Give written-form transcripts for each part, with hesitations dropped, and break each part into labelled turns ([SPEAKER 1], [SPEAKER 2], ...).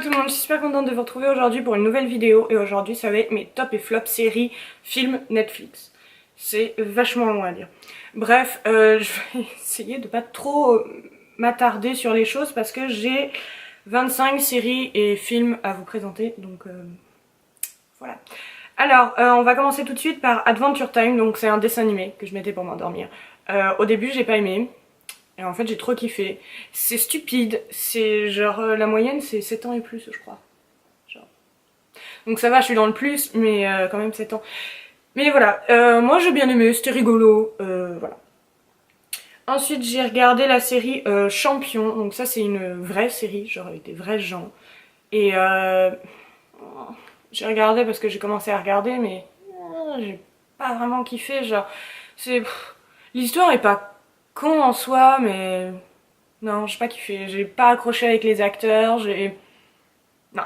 [SPEAKER 1] tout le monde, je suis super contente de vous retrouver aujourd'hui pour une nouvelle vidéo et aujourd'hui ça va être mes top et flop séries, films Netflix. C'est vachement long à dire. Bref, je vais essayer de pas trop m'attarder sur les choses parce que j'ai 25 séries et films à vous présenter, donc voilà. Alors, on va commencer tout de suite par Adventure Time, donc c'est un dessin animé que je mettais pour m'endormir. Au début j'ai pas aimé. Et en fait j'ai trop kiffé. C'est stupide, c'est genre la moyenne c'est 7 ans et plus je crois. Genre. Donc ça va, je suis dans le plus, mais quand même 7 ans. Mais voilà, moi j'ai bien aimé, c'était rigolo, voilà. Ensuite j'ai regardé la série Champion, donc ça c'est une vraie série, genre avec des vrais gens. Et j'ai regardé parce que j'ai commencé à regarder, mais j'ai pas vraiment kiffé, genre c'est... L'histoire est pas con en soi, mais non, j'ai pas kiffé. J'ai pas accroché avec les acteurs, j'ai... Non.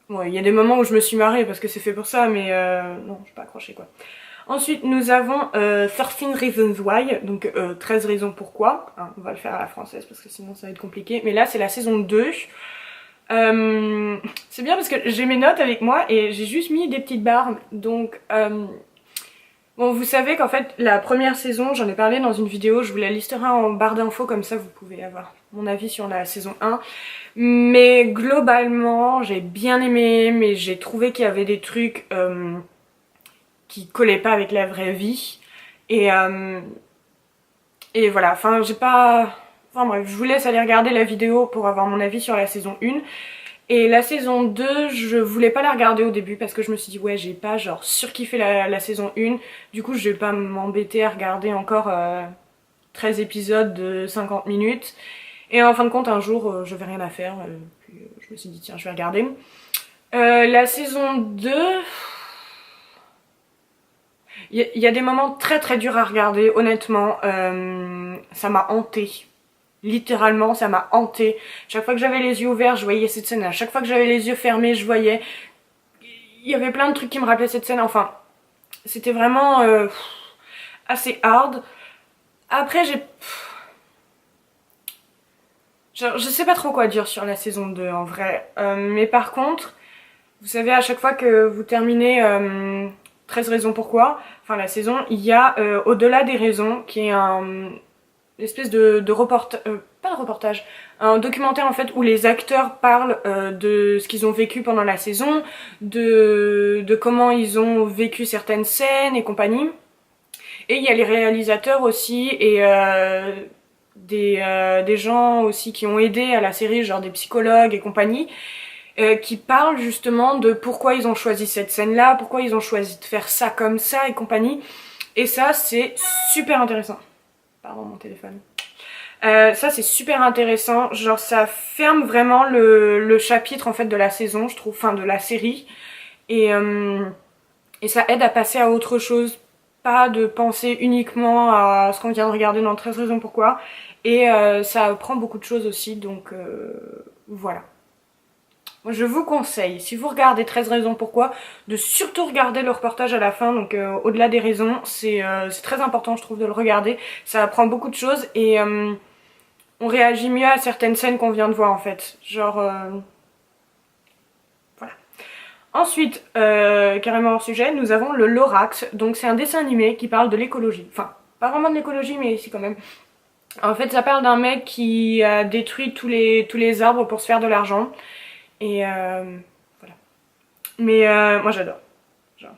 [SPEAKER 1] Bon, il y a des moments où je me suis marrée parce que c'est fait pour ça, mais non, j'ai pas accroché quoi. Ensuite, nous avons 13 Reasons Why, donc 13 raisons pourquoi. Hein, on va le faire à la française parce que sinon ça va être compliqué. Mais là, c'est la saison 2. C'est bien parce que j'ai mes notes avec moi et j'ai juste mis des petites barres. Donc... Bon, vous savez qu'en fait, la première saison, j'en ai parlé dans une vidéo, je vous la listerai en barre d'infos, comme ça vous pouvez avoir mon avis sur la saison 1. Mais globalement, j'ai bien aimé, mais j'ai trouvé qu'il y avait des trucs qui collaient pas avec la vraie vie. Et voilà, enfin j'ai pas... Enfin bref, je vous laisse aller regarder la vidéo pour avoir mon avis sur la saison 1. Et la saison 2, je voulais pas la regarder au début parce que je me suis dit ouais j'ai pas genre surkiffé la saison 1. Du coup je vais pas m'embêter à regarder encore 13 épisodes de 50 minutes. Et en fin de compte un jour j'avais rien à faire, puis je me suis dit tiens je vais regarder. La saison 2... Il y a des moments très très durs à regarder, honnêtement, ça m'a hantée. Littéralement, ça m'a hantée. Chaque fois que j'avais les yeux ouverts, je voyais cette scène. À chaque fois que j'avais les yeux fermés, je voyais... Il y avait plein de trucs qui me rappelaient cette scène. Enfin, c'était vraiment assez hard. Après, j'ai... Je sais pas trop quoi dire sur la saison 2, en vrai. Mais par contre, vous savez, à chaque fois que vous terminez 13 raisons pourquoi, enfin la saison, il y a Au-delà des raisons, qui est un... espèce de reportage, pas de reportage, un documentaire en fait où les acteurs parlent de ce qu'ils ont vécu pendant la saison, de comment ils ont vécu certaines scènes et compagnie. Et il y a les réalisateurs aussi et des gens aussi qui ont aidé à la série, genre des psychologues et compagnie, qui parlent justement de pourquoi ils ont choisi cette scène-là, pourquoi ils ont choisi de faire ça comme ça et compagnie. Et ça c'est super intéressant. Pardon mon téléphone. Ça c'est super intéressant, genre ça ferme vraiment le chapitre en fait de la saison je trouve, enfin de la série et ça aide à passer à autre chose, pas de penser uniquement à ce qu'on vient de regarder dans 13 raisons pourquoi et ça apprend beaucoup de choses aussi donc voilà. Moi, je vous conseille, si vous regardez 13 raisons pourquoi, de surtout regarder le reportage à la fin, donc au-delà des raisons, c'est très important je trouve de le regarder, ça apprend beaucoup de choses et on réagit mieux à certaines scènes qu'on vient de voir en fait, genre voilà. Ensuite, carrément hors sujet, nous avons le Lorax, donc c'est un dessin animé qui parle de l'écologie, enfin pas vraiment de l'écologie mais si quand même. En fait ça parle d'un mec qui a détruit tous les arbres pour se faire de l'argent. Et voilà. Mais moi j'adore. Genre.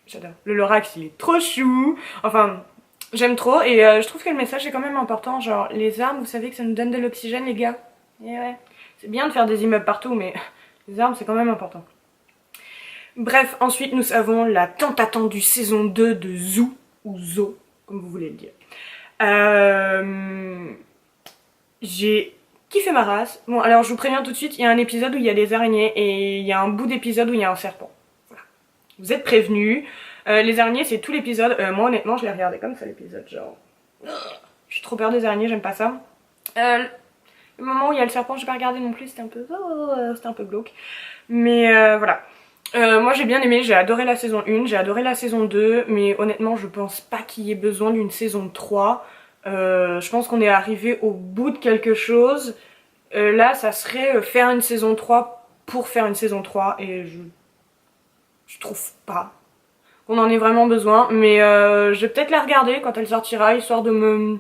[SPEAKER 1] J'adore. Le Lorax il est trop chou. Enfin, j'aime trop et je trouve que le message est quand même important. Genre, les arbres, vous savez que ça nous donne de l'oxygène, les gars. Et ouais. C'est bien de faire des immeubles partout, mais les arbres c'est quand même important. Bref, ensuite nous avons la tant attendue saison 2 de Zoo, ou Zoo, comme vous voulez le dire. J'ai kiffé ma race. Bon, alors je vous préviens tout de suite, il y a un épisode où il y a des araignées et il y a un bout d'épisode où il y a un serpent. Voilà. Vous êtes prévenus. Les araignées, c'est tout l'épisode. Moi, honnêtement, je l'ai regardé comme ça, l'épisode. Genre, j'ai trop peur des araignées, j'aime pas ça. Le moment où il y a le serpent, j'ai pas regardé non plus, c'était un peu glauque. Mais voilà. Moi j'ai bien aimé, j'ai adoré la saison 1, j'ai adoré la saison 2, mais honnêtement je pense pas qu'il y ait besoin d'une saison 3. Je pense qu'on est arrivé au bout de quelque chose Là, ça serait faire une saison 3 pour faire une saison 3 et je trouve pas qu'on en ait vraiment besoin, mais je vais peut-être la regarder quand elle sortira, histoire de me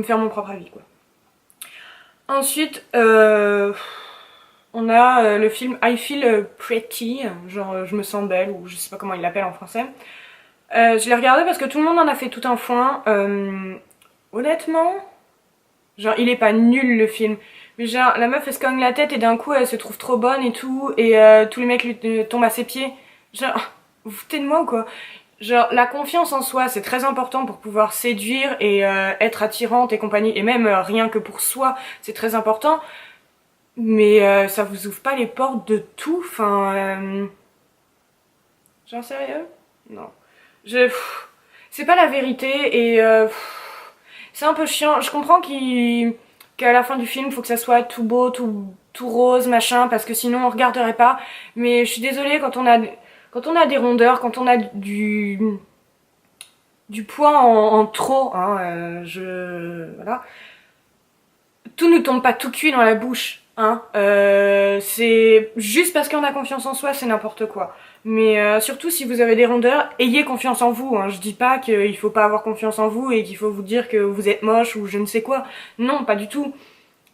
[SPEAKER 1] faire mon propre avis, quoi. Ensuite, on a le film I Feel Pretty, genre je me sens belle, ou je sais pas comment il l'appelle en français. Je l'ai regardé parce que tout le monde en a fait tout un foin. Honnêtement, genre il est pas nul le film, mais genre la meuf elle se cogne la tête et d'un coup elle se trouve trop bonne et tout, et tous les mecs lui tombent à ses pieds. Genre, vous foutez de moi ou quoi? Genre la confiance en soi c'est très important pour pouvoir séduire et être attirante et compagnie, et même rien que pour soi c'est très important, mais ça vous ouvre pas les portes de tout, enfin... Genre sérieux? Non. C'est pas la vérité, et c'est un peu chiant. Je comprends qu'à la fin du film, il faut que ça soit tout beau, tout rose, machin, parce que sinon on regarderait pas. Mais je suis désolée, quand on a des rondeurs, quand on a du poids en trop, hein, voilà. Tout ne tombe pas tout cuit dans la bouche, hein. C'est juste parce qu'on a confiance en soi, c'est n'importe quoi. Mais surtout si vous avez des rondeurs, ayez confiance en vous, hein. Je dis pas qu'il faut pas avoir confiance en vous et qu'il faut vous dire que vous êtes moche ou je ne sais quoi. Non, pas du tout.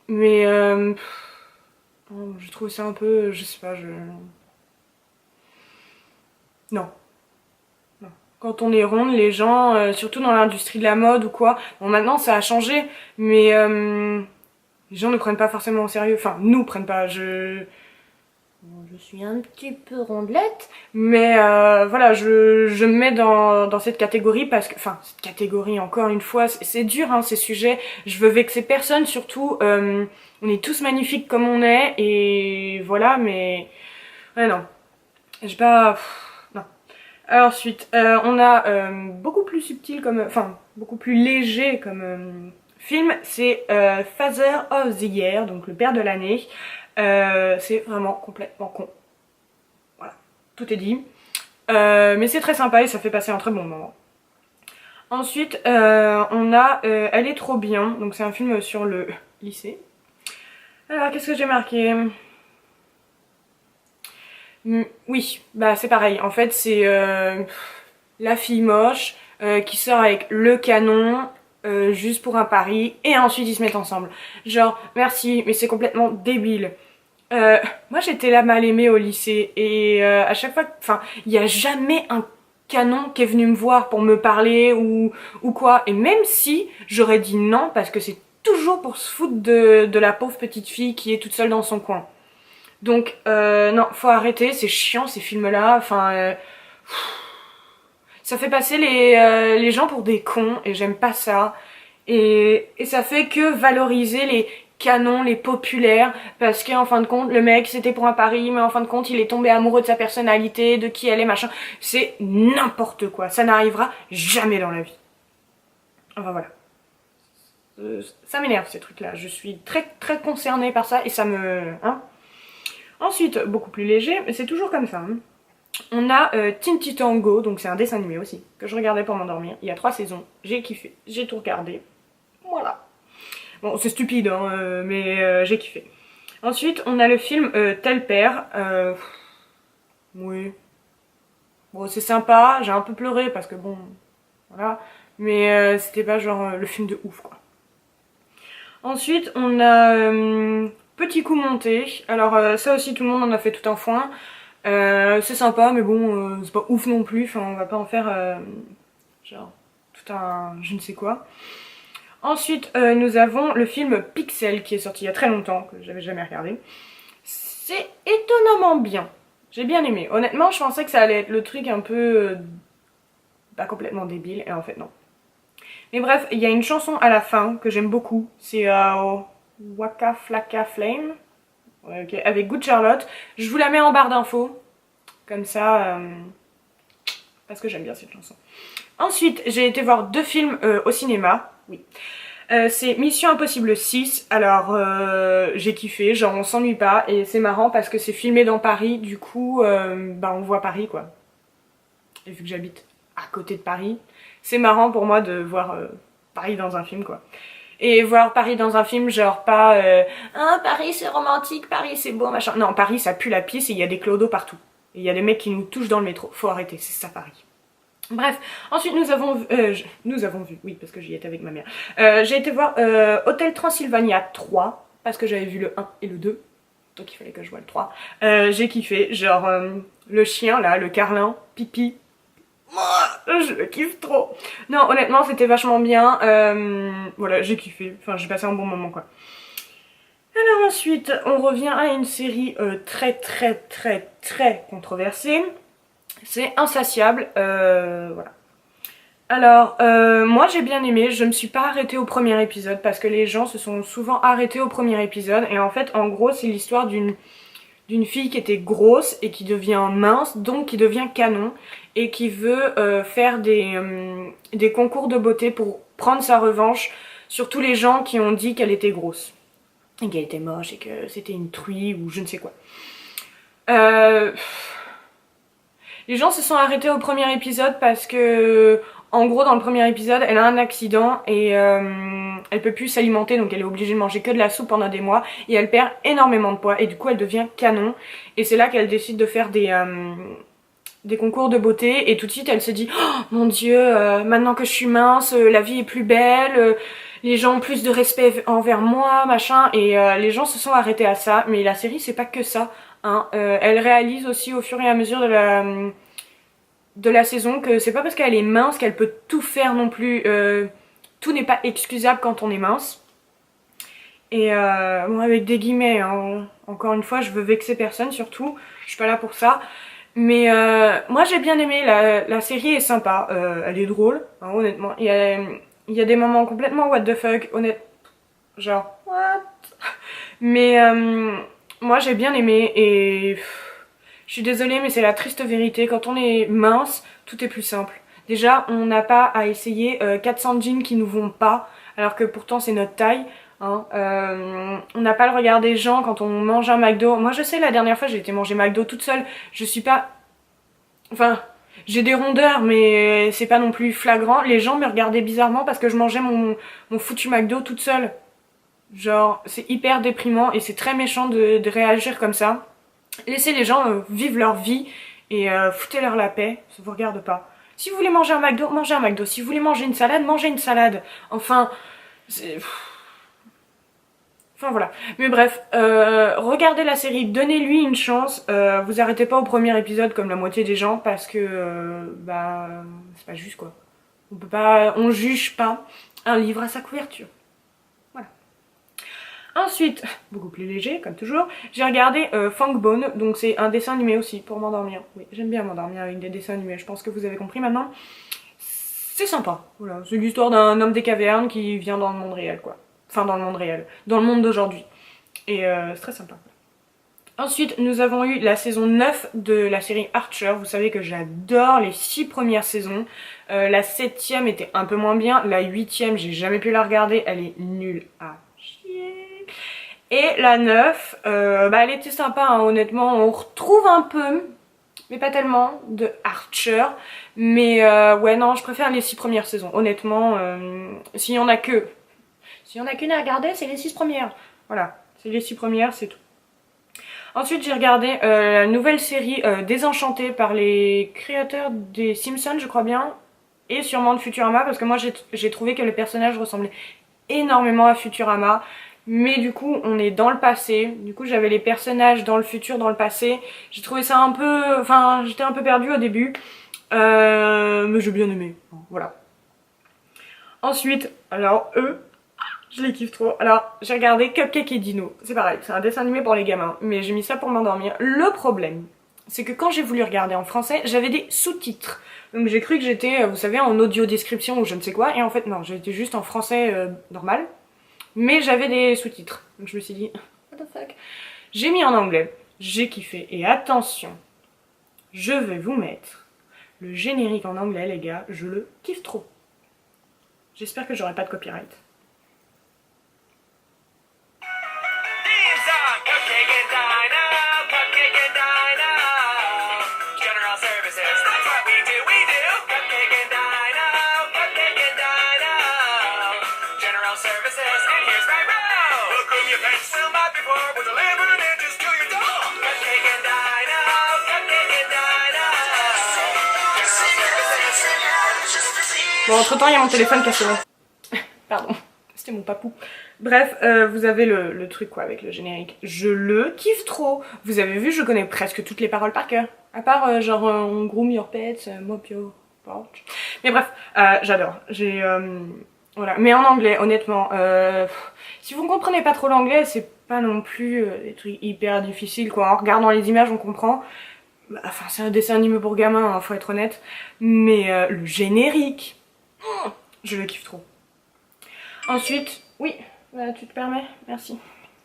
[SPEAKER 1] Mais je trouve ça un peu, je sais pas, non. Non. Quand on est ronde, les gens, surtout dans l'industrie de la mode ou quoi, bon maintenant ça a changé, mais les gens ne prennent pas forcément au sérieux. Enfin, nous prennent pas. Bon, je suis un petit peu rondelette, mais voilà, je me mets dans cette catégorie parce que, enfin, cette catégorie, encore une fois, c'est dur, hein, ces sujets. Je veux vexer personne, surtout, on est tous magnifiques comme on est, et voilà, mais ouais, non, j'ai pas, non. Alors, ensuite, on a beaucoup plus subtil comme, enfin, beaucoup plus léger comme film, c'est Father of the Year, donc le père de l'année. C'est vraiment complètement con. Voilà, tout est dit. Mais c'est très sympa et ça fait passer un très bon moment. Ensuite, on a Elle est trop bien, donc c'est un film sur le lycée. Alors, qu'est-ce que j'ai marqué? Oui, bah c'est pareil. En fait, c'est la fille moche qui sort avec le canon juste pour un pari, et ensuite ils se mettent ensemble. Genre, merci, mais c'est complètement débile. Moi j'étais la mal aimée au lycée, et à chaque fois, enfin, il n'y a jamais un canon qui est venu me voir pour me parler ou quoi, et même si j'aurais dit non parce que c'est toujours pour se foutre de la pauvre petite fille qui est toute seule dans son coin. Donc non, faut arrêter, c'est chiant ces films-là, enfin... ça fait passer les gens pour des cons, et j'aime pas ça. Et ça fait que valoriser les canons, les populaires, parce qu'en fin de compte, le mec c'était pour un pari, mais en fin de compte, il est tombé amoureux de sa personnalité, de qui elle est, machin. C'est n'importe quoi, ça n'arrivera jamais dans la vie. Enfin voilà. Ça m'énerve ces trucs-là, je suis très très concernée par ça, et ça me... Hein. Ensuite, beaucoup plus léger, mais c'est toujours comme ça. Hein. On a Teen Titan Go, donc c'est un dessin animé aussi, que je regardais pour m'endormir. Il y a 3 saisons, j'ai kiffé, j'ai tout regardé. Voilà. Bon, c'est stupide, hein, mais j'ai kiffé. Ensuite, on a le film Tel Père. Oui. Bon, c'est sympa, j'ai un peu pleuré parce que bon, voilà. Mais c'était pas genre le film de ouf, quoi. Ensuite, on a Petit coup monté. Alors ça aussi, tout le monde en a fait tout un foin. C'est sympa, mais bon, c'est pas ouf non plus. Enfin, on va pas en faire genre tout un je ne sais quoi. Ensuite, nous avons le film Pixel qui est sorti il y a très longtemps, que j'avais jamais regardé. C'est étonnamment bien. J'ai bien aimé. Honnêtement, je pensais que ça allait être le truc un peu... pas complètement débile, et en fait non. Mais bref, il y a une chanson à la fin que j'aime beaucoup. C'est Waka Flaka Flame, ouais, okay, avec Good Charlotte. Je vous la mets en barre d'infos. Comme ça, parce que j'aime bien cette chanson. Ensuite, j'ai été voir 2 films au cinéma. Oui. C'est Mission Impossible 6. Alors, j'ai kiffé, genre on s'ennuie pas. Et c'est marrant parce que c'est filmé dans Paris. Du coup, bah on voit Paris, quoi. Et vu que j'habite à côté de Paris, c'est marrant pour moi de voir Paris dans un film, quoi. Et voir Paris dans un film, genre pas ah, Paris c'est romantique, Paris c'est beau, machin. Non, Paris ça pue la pisse et il y a des clodos partout. Et il y a des mecs qui nous touchent dans le métro. Faut arrêter, c'est ça Paris. Bref, ensuite nous avons vu, oui, parce que j'y étais avec ma mère. J'ai été voir Hôtel Transylvania 3, parce que j'avais vu le 1 et le 2, donc il fallait que je voie le 3. J'ai kiffé, genre le chien là, le Carlin, Pipi. Je le kiffe trop. Non, honnêtement, c'était vachement bien. Voilà, j'ai kiffé. Enfin, j'ai passé un bon moment, quoi. Alors ensuite, on revient à une série très controversée. C'est Insatiable. Voilà. Alors, moi j'ai bien aimé. Je me suis pas arrêtée au premier épisode parce que les gens se sont souvent arrêtés au premier épisode. Et en fait, en gros, c'est l'histoire d'une fille qui était grosse et qui devient mince, donc qui devient canon, et qui veut faire des concours de beauté pour prendre sa revanche sur tous les gens qui ont dit qu'elle était grosse, et qu'elle était moche, et que c'était une truie, ou je ne sais quoi. Les gens se sont arrêtés au premier épisode parce que, en gros, dans le premier épisode, elle a un accident et elle peut plus s'alimenter, donc elle est obligée de manger que de la soupe pendant des mois et elle perd énormément de poids et du coup elle devient canon. Et c'est là qu'elle décide de faire des concours de beauté et tout de suite elle se dit oh mon dieu, maintenant que je suis mince, la vie est plus belle, les gens ont plus de respect envers moi, machin, et les gens se sont arrêtés à ça. Mais la série c'est pas que ça. Hein. Elle réalise aussi au fur et à mesure de la saison que c'est pas parce qu'elle est mince qu'elle peut tout faire non plus. Tout n'est pas excusable quand on est mince. Et bon, avec des guillemets, hein, encore une fois, je veux vexer personne surtout, je suis pas là pour ça. Mais moi j'ai bien aimé, la série est sympa, elle est drôle, hein, honnêtement. Il y a des moments complètement what the fuck, honnêtement, genre what. Mais moi j'ai bien aimé et je suis désolée mais c'est la triste vérité, quand on est mince, tout est plus simple. Déjà on n'a pas à essayer 400 jeans qui nous vont pas, alors que pourtant c'est notre taille. Hein. On n'a pas le regard des gens quand on mange un McDo. Moi je sais, la dernière fois j'ai été manger McDo toute seule, je suis pas... Enfin, j'ai des rondeurs mais c'est pas non plus flagrant. Les gens me regardaient bizarrement parce que je mangeais mon foutu McDo toute seule. Genre, c'est hyper déprimant et c'est très méchant de réagir comme ça. Laissez les gens vivre leur vie et foutez-leur la paix, ça vous regarde pas. Si vous voulez manger un McDo, mangez un McDo. Si vous voulez manger une salade, mangez une salade. Enfin, c'est... Enfin voilà. Mais bref, regardez la série, donnez-lui une chance. Vous arrêtez pas au premier épisode comme la moitié des gens parce que bah c'est pas juste quoi. On juge pas un livre à sa couverture. Voilà. Ensuite, beaucoup plus léger comme toujours, j'ai regardé Funkbone, donc c'est un dessin animé aussi pour m'endormir. Oui, j'aime bien m'endormir avec des dessins animés, je pense que vous avez compris maintenant. C'est sympa, voilà, c'est l'histoire d'un homme des cavernes qui vient dans le monde réel quoi. Enfin dans le monde réel, dans le monde d'aujourd'hui. Et c'est très sympa. Ensuite, nous avons eu la saison 9 de la série Archer. Vous savez que j'adore les 6 premières saisons. La 7ème était un peu moins bien. La 8ème, j'ai jamais pu la regarder. Elle est nulle à chier. Et la 9, bah elle était sympa, hein, honnêtement. On retrouve un peu, mais pas tellement, de Archer. Mais ouais, non, je préfère les 6 premières saisons. Honnêtement, s'il y en a qu'une à regarder, c'est les 6 premières. Voilà, c'est les 6 premières, c'est tout. Ensuite, j'ai regardé la nouvelle série Désenchantée par les créateurs des Simpsons, je crois bien, et sûrement de Futurama, parce que moi j'ai trouvé que le personnage ressemblait énormément à Futurama, mais du coup on est dans le passé, du coup j'avais les personnages dans le futur, dans le passé, j'ai trouvé ça un peu... Enfin, j'étais un peu perdue au début, mais j'ai bien aimé, voilà. Ensuite, alors je les kiffe trop. Alors, j'ai regardé Cupcake et Dino. C'est pareil, c'est un dessin animé pour les gamins. Mais j'ai mis ça pour m'endormir. Le problème, c'est que quand j'ai voulu regarder en français, j'avais des sous-titres. Donc j'ai cru que j'étais, vous savez, en audio description ou je ne sais quoi. Et en fait, non, j'étais juste en français normal. Mais j'avais des sous-titres. Donc je me suis dit, what the fuck. J'ai mis en anglais. J'ai kiffé. Et attention, je vais vous mettre le générique en anglais, les gars. Je le kiffe trop. J'espère que j'aurai pas de copyright. Services. Bon, entre temps, il y a mon téléphone qui a sonné. Pardon, c'était mon papou. Bref, vous avez le truc quoi avec le générique. Je le kiffe trop. Vous avez vu, je connais presque toutes les paroles par cœur. À part genre on groom your pets, mop your porch. Mais bref, j'adore. J'ai voilà. Mais en anglais, honnêtement, si vous ne comprenez pas trop l'anglais, c'est pas non plus des trucs hyper difficiles quoi. En regardant les images, on comprend. Enfin, c'est un dessin animé pour gamins, hein, faut être honnête. Mais le générique, je le kiffe trop. Ensuite, oui, tu te permets, merci.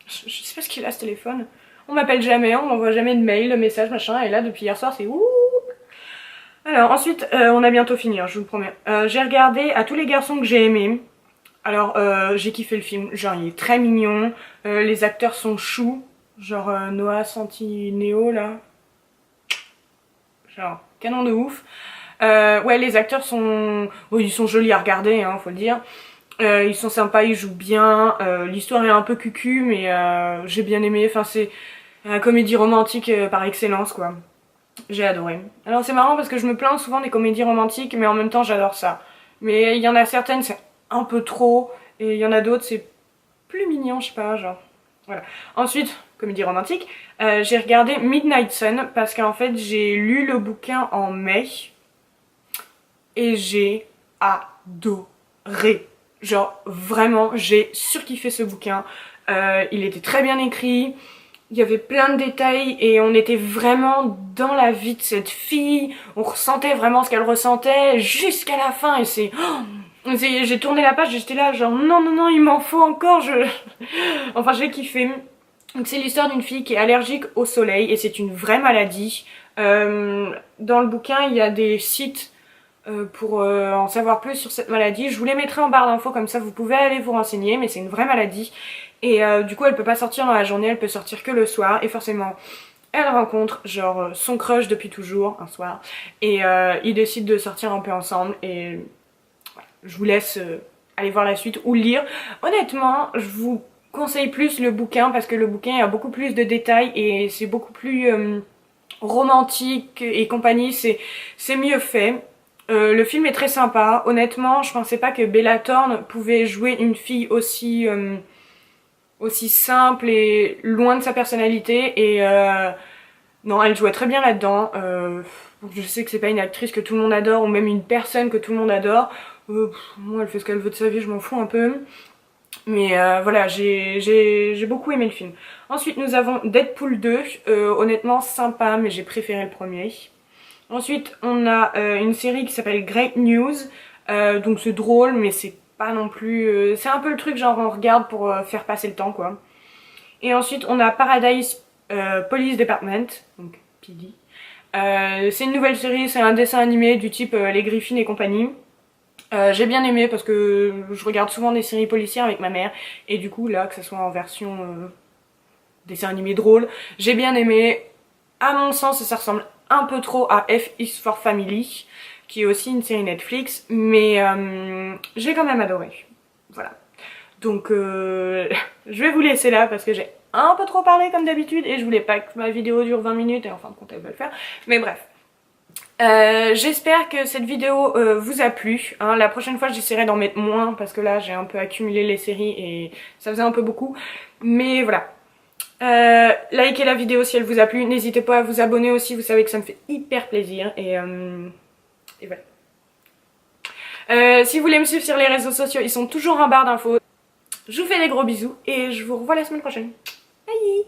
[SPEAKER 1] Je sais pas ce qu'il a ce téléphone. On m'appelle jamais, on m'envoie jamais de mail, de message, machin, et là depuis hier soir c'est ouh. Alors ensuite, on a bientôt fini, hein, je vous le promets. J'ai regardé À tous les garçons que j'ai aimés. Alors j'ai kiffé le film, genre il est très mignon, les acteurs sont choux, genre Noah Centineo là. Genre canon de ouf. Ouais, les acteurs sont... Oui, ils sont jolis à regarder, hein, faut le dire. Ils sont sympas, ils jouent bien. L'histoire est un peu cucu, mais j'ai bien aimé. Enfin, c'est une comédie romantique par excellence, quoi. J'ai adoré. Alors, c'est marrant parce que je me plains souvent des comédies romantiques, mais en même temps, j'adore ça. Mais il y en a certaines, c'est un peu trop. Et il y en a d'autres, c'est plus mignon, je sais pas, genre... Voilà. Ensuite, comédie romantique, j'ai regardé Midnight Sun parce qu'en fait, j'ai lu le bouquin en mai. Et j'ai adoré. Genre vraiment, j'ai surkiffé ce bouquin. Il était très bien écrit, il y avait plein de détails et on était vraiment dans la vie de cette fille. On ressentait vraiment ce qu'elle ressentait jusqu'à la fin et c'est... Oh, j'ai tourné la page, j'étais là genre non non non, il m'en faut encore, Enfin j'ai kiffé. Donc c'est l'histoire d'une fille qui est allergique au soleil et c'est une vraie maladie. Dans le bouquin, il y a des sites pour en savoir plus sur cette maladie. Je vous les mettrai en barre d'infos, comme ça vous pouvez aller vous renseigner, mais c'est une vraie maladie. Et du coup elle peut pas sortir dans la journée, elle peut sortir que le soir, et forcément elle rencontre genre son crush depuis toujours, un soir, et ils décident de sortir un peu ensemble, et voilà. Je vous laisse aller voir la suite ou lire. Honnêtement, je vous conseille plus le bouquin, parce que le bouquin a beaucoup plus de détails, et c'est beaucoup plus romantique et compagnie, c'est mieux fait. Le film est très sympa, honnêtement je pensais pas que Bella Thorne pouvait jouer une fille aussi simple et loin de sa personnalité et non, elle jouait très bien là-dedans. Je sais que c'est pas une actrice que tout le monde adore ou même une personne que tout le monde adore. Moi elle fait ce qu'elle veut de sa vie, je m'en fous un peu. Mais voilà, j'ai beaucoup aimé le film. Ensuite nous avons Deadpool 2, honnêtement sympa mais j'ai préféré le premier. Ensuite, on a une série qui s'appelle Great News, donc c'est drôle, mais c'est pas non plus... c'est un peu le truc genre on regarde pour faire passer le temps, quoi. Et ensuite, on a Paradise Police Department, donc PD. C'est une nouvelle série, c'est un dessin animé du type Les Griffins et compagnie. J'ai bien aimé parce que je regarde souvent des séries policières avec ma mère, et du coup, là, que ce soit en version dessin animé drôle, j'ai bien aimé. À mon sens, ça ressemble un peu trop à F is for Family, qui est aussi une série Netflix, mais j'ai quand même adoré. Voilà. Donc je vais vous laisser là parce que j'ai un peu trop parlé comme d'habitude et je voulais pas que ma vidéo dure 20 minutes et en fin de compte elle va le faire. Mais bref. J'espère que cette vidéo vous a plu, hein. La prochaine fois j'essaierai d'en mettre moins parce que là j'ai un peu accumulé les séries et ça faisait un peu beaucoup. Mais voilà. Likez la vidéo si elle vous a plu, n'hésitez pas à vous abonner aussi, vous savez que ça me fait hyper plaisir et voilà. Si vous voulez me suivre sur les réseaux sociaux, ils sont toujours en barre d'infos. Je vous fais des gros bisous et je vous revois la semaine prochaine. Bye!